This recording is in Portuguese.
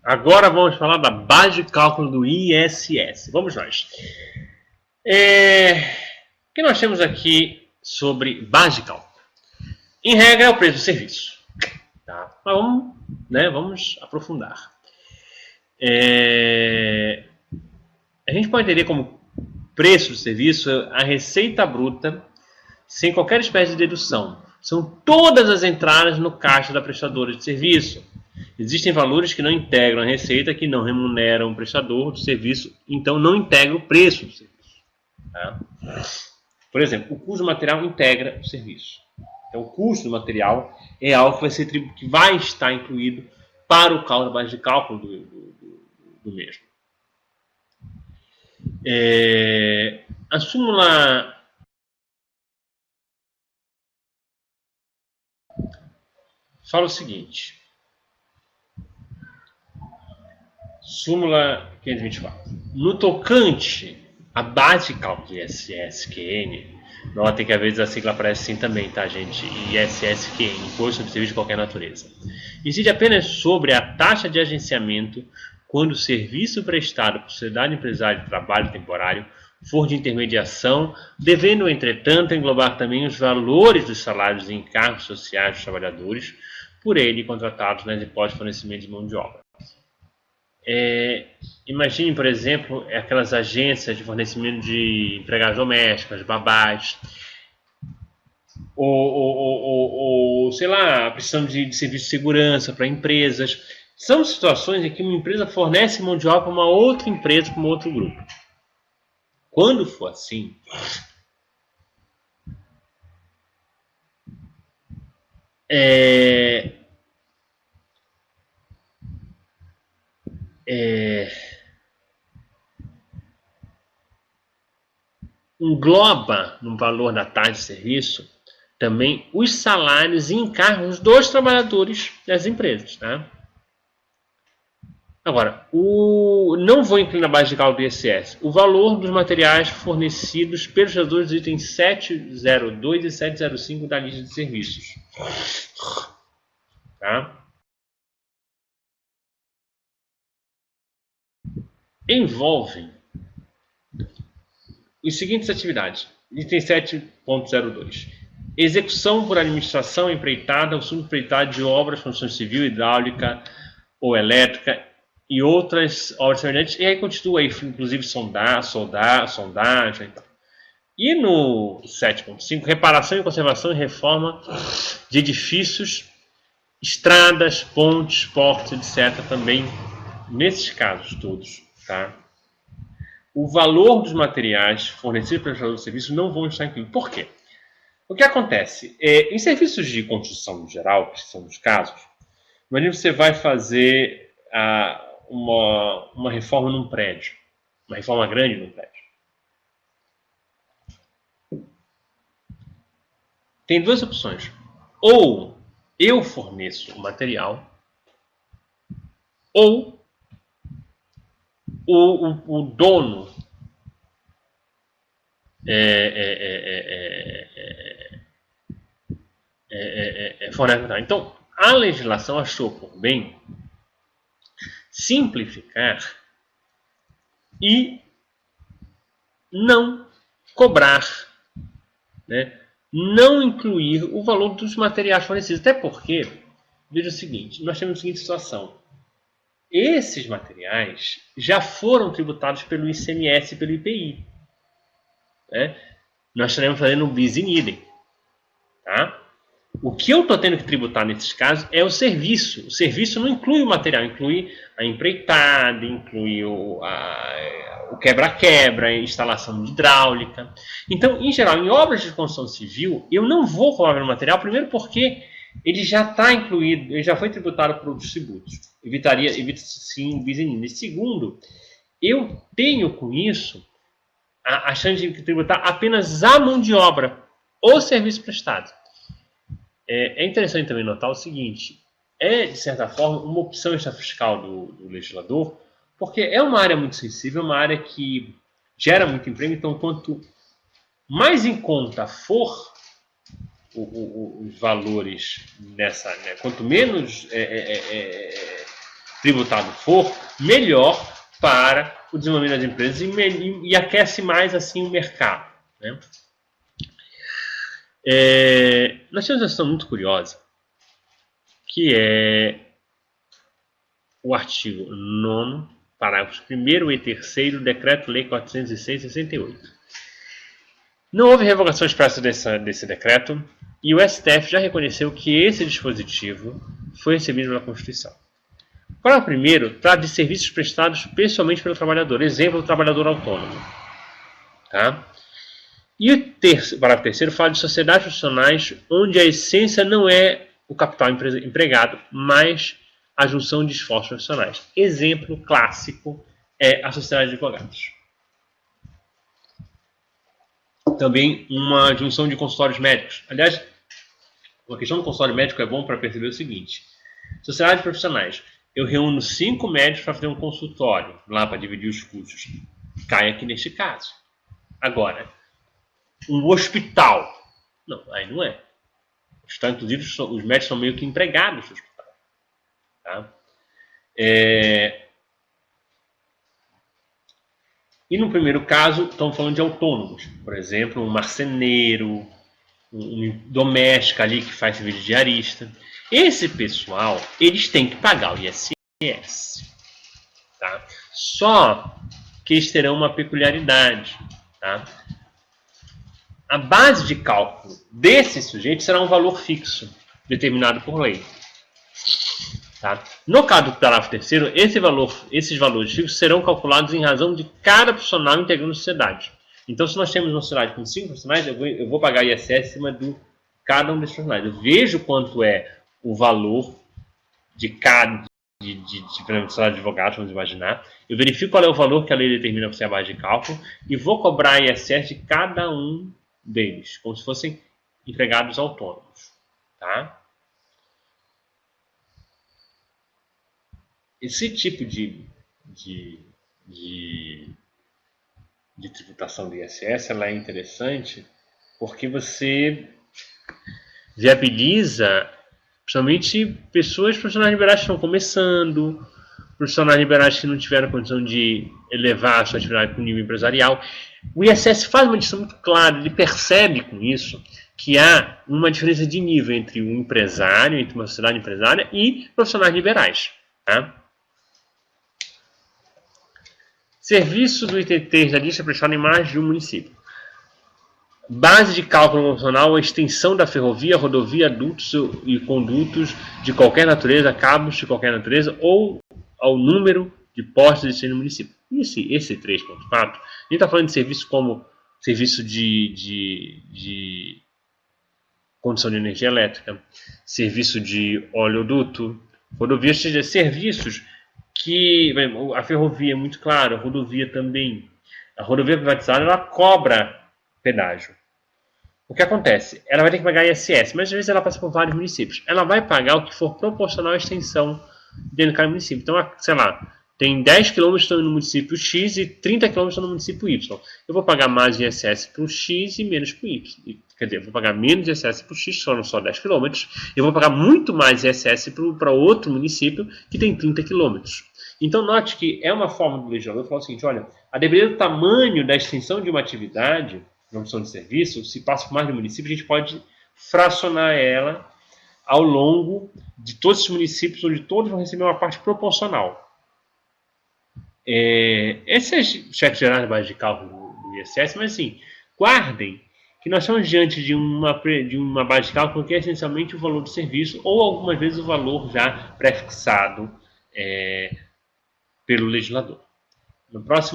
Agora vamos falar da base de cálculo do ISS. Vamos nós. O que nós temos aqui sobre base de cálculo? Em regra é o preço do serviço. Tá? Mas vamos aprofundar. A gente pode entender como preço do serviço a receita bruta sem qualquer espécie de dedução. São todas as entradas no caixa da prestadora de serviço. Existem valores que não integram a receita, que não remuneram o prestador do serviço, então não integram o preço do serviço. Tá? Por exemplo, o custo do material integra o serviço. Então, o custo do material é algo que vai estar incluído para o cálculo, a base de cálculo do mesmo. A súmula fala o seguinte. Súmula 524. No tocante à base de cálculo de ISSQN, notem que às vezes a sigla aparece assim também, tá, gente? ISSQN, Imposto sobre Serviço de Qualquer Natureza. Incide apenas sobre a taxa de agenciamento quando o serviço prestado por sociedade empresária de trabalho temporário for de intermediação, devendo, entretanto, englobar também os valores dos salários e encargos sociais dos trabalhadores por ele contratados nas hipóteses de fornecimento de mão de obra. Imagine, por exemplo, aquelas agências de fornecimento de empregadas domésticas, babás, ou sei lá, precisando de serviço de segurança para empresas. São situações em que uma empresa fornece mão de obra para uma outra empresa, para um outro grupo. Quando for assim, engloba no valor da taxa de serviço também os salários e encargos dos trabalhadores das empresas. Tá? Agora, não vou incluir na base de cálculo do ISS o valor dos materiais fornecidos pelos prestadores dos itens 702 e 705 da lista de serviços. Tá? Envolvem as seguintes atividades. Item 7.02. Execução por administração empreitada ou subempreitada de obras, construção civil, hidráulica ou elétrica e outras obras semelhantes. E aí continua aí, inclusive sondagem e tal. E no 7.5, reparação e conservação e reforma de edifícios, estradas, pontes, portos, etc. Também nesses casos todos, tá? O valor dos materiais fornecidos pelo prestador de serviço não vão estar incluídos. Por quê? O que acontece? Em serviços de construção em geral, que são os casos, imagina que você vai fazer uma reforma num prédio, uma reforma grande num prédio. Tem duas opções. Ou eu forneço o material, ou o dono fornece o material. Então, a legislação achou por bem simplificar e não cobrar, né? Não incluir o valor dos materiais fornecidos. Até porque, veja o seguinte, nós temos a seguinte situação. Esses materiais já foram tributados pelo ICMS e pelo IPI. Né? Nós estaremos fazendo um bis in idem. Tá? O que eu estou tendo que tributar nesses casos é o serviço. O serviço não inclui o material, inclui a empreitada, inclui o quebra-quebra, a instalação de hidráulica. Então, em geral, em obras de construção civil, eu não vou cobrar o material, primeiro porque ele já está incluído, ele já foi tributado por outros tributos. Evita sim bis in idem. Segundo, eu tenho com isso a chance de tributar apenas a mão de obra ou serviço prestado. É interessante também notar o seguinte, de certa forma, uma opção extrafiscal do legislador, porque é uma área muito sensível, uma área que gera muito emprego, então quanto mais em conta for os valores nessa, né, quanto menos tributado for, melhor para o desenvolvimento das empresas e aquece mais assim o mercado, né? Nós temos uma questão muito curiosa, que é o artigo 9º, parágrafos 1º e 3º, Decreto-Lei 406/68. Não houve revogação expressa desse decreto e o STF já reconheceu que esse dispositivo foi recebido pela Constituição. O parágrafo 1º trata de serviços prestados pessoalmente pelo trabalhador, exemplo, o trabalhador autônomo. Tá? E o parágrafo 3º fala de sociedades profissionais onde a essência não é o capital empregado, mas a junção de esforços profissionais. Exemplo clássico é a sociedade de advogados. Também uma junção de consultórios médicos. Aliás, uma questão do consultório médico é bom para perceber o seguinte. Sociedades profissionais. Eu reúno 5 médicos para fazer um consultório, lá para dividir os custos. Cai aqui neste caso. Agora, um hospital. Não, aí não é. Inclusive, os médicos são meio que empregados do hospital. Tá? E no primeiro caso, estamos falando de autônomos. Por exemplo, um marceneiro, um doméstico ali que faz serviço de diarista. Esse pessoal, eles têm que pagar o ISS. Tá? Só que eles terão uma peculiaridade. Tá? A base de cálculo desse sujeito será um valor fixo, determinado por lei. Tá? No caso do parágrafo 3º, esses valores fixos serão calculados em razão de cada profissional integrando a sociedade. Então, se nós temos uma sociedade com 5 profissionais, eu vou pagar ISS em cima de cada um desses profissionais. Eu vejo quanto é o valor de cada, por exemplo, sociedade de advogados, vamos imaginar. Eu verifico qual é o valor que a lei determina para ser a base de cálculo e vou cobrar ISS de cada um deles, como se fossem empregados autônomos. Tá? Esse tipo de tributação do ISS ela é interessante porque você viabiliza principalmente pessoas profissionais liberais que estão começando, profissionais liberais que não tiveram condição de elevar a sua atividade para o nível empresarial. O ISS faz uma distinção muito clara, ele percebe com isso que há uma diferença de nível entre um empresário, entre uma sociedade empresária e profissionais liberais. Tá? Serviço do item 3 da lista prestado em mais de um município. Base de cálculo proporcional à extensão da ferrovia, rodovia, dutos e condutos de qualquer natureza, cabos de qualquer natureza ou ao número de postos existentes no município. Esse 3.4, a gente está falando de serviço como serviço de condução de energia elétrica, serviço de oleoduto, rodovias, ou seja, serviços que a ferrovia é muito claro, a rodovia também. A rodovia privatizada ela cobra pedágio. O que acontece? Ela vai ter que pagar ISS, mas às vezes ela passa por vários municípios. Ela vai pagar o que for proporcional à extensão dentro de cada município. Então, sei lá, tem 10 km estão no município X e 30 km estão no município Y. Eu vou pagar mais ISS para o X e menos para o Y. Quer dizer, eu vou pagar menos ISS para o X, foram só 10 km. Eu vou pagar muito mais ISS para outro município que tem 30 km. Então, note que é uma forma do legislador falar o seguinte, olha, a depender do tamanho da extensão de uma atividade, uma opção de serviço, se passa por mais de um município, a gente pode fracionar ela ao longo de todos os municípios, onde todos vão receber uma parte proporcional. Esses cheques gerais de base de cálculo do ISS, mas assim, guardem que nós estamos diante de uma base de cálculo que é essencialmente o valor do serviço ou algumas vezes o valor já prefixado pelo legislador. No próximo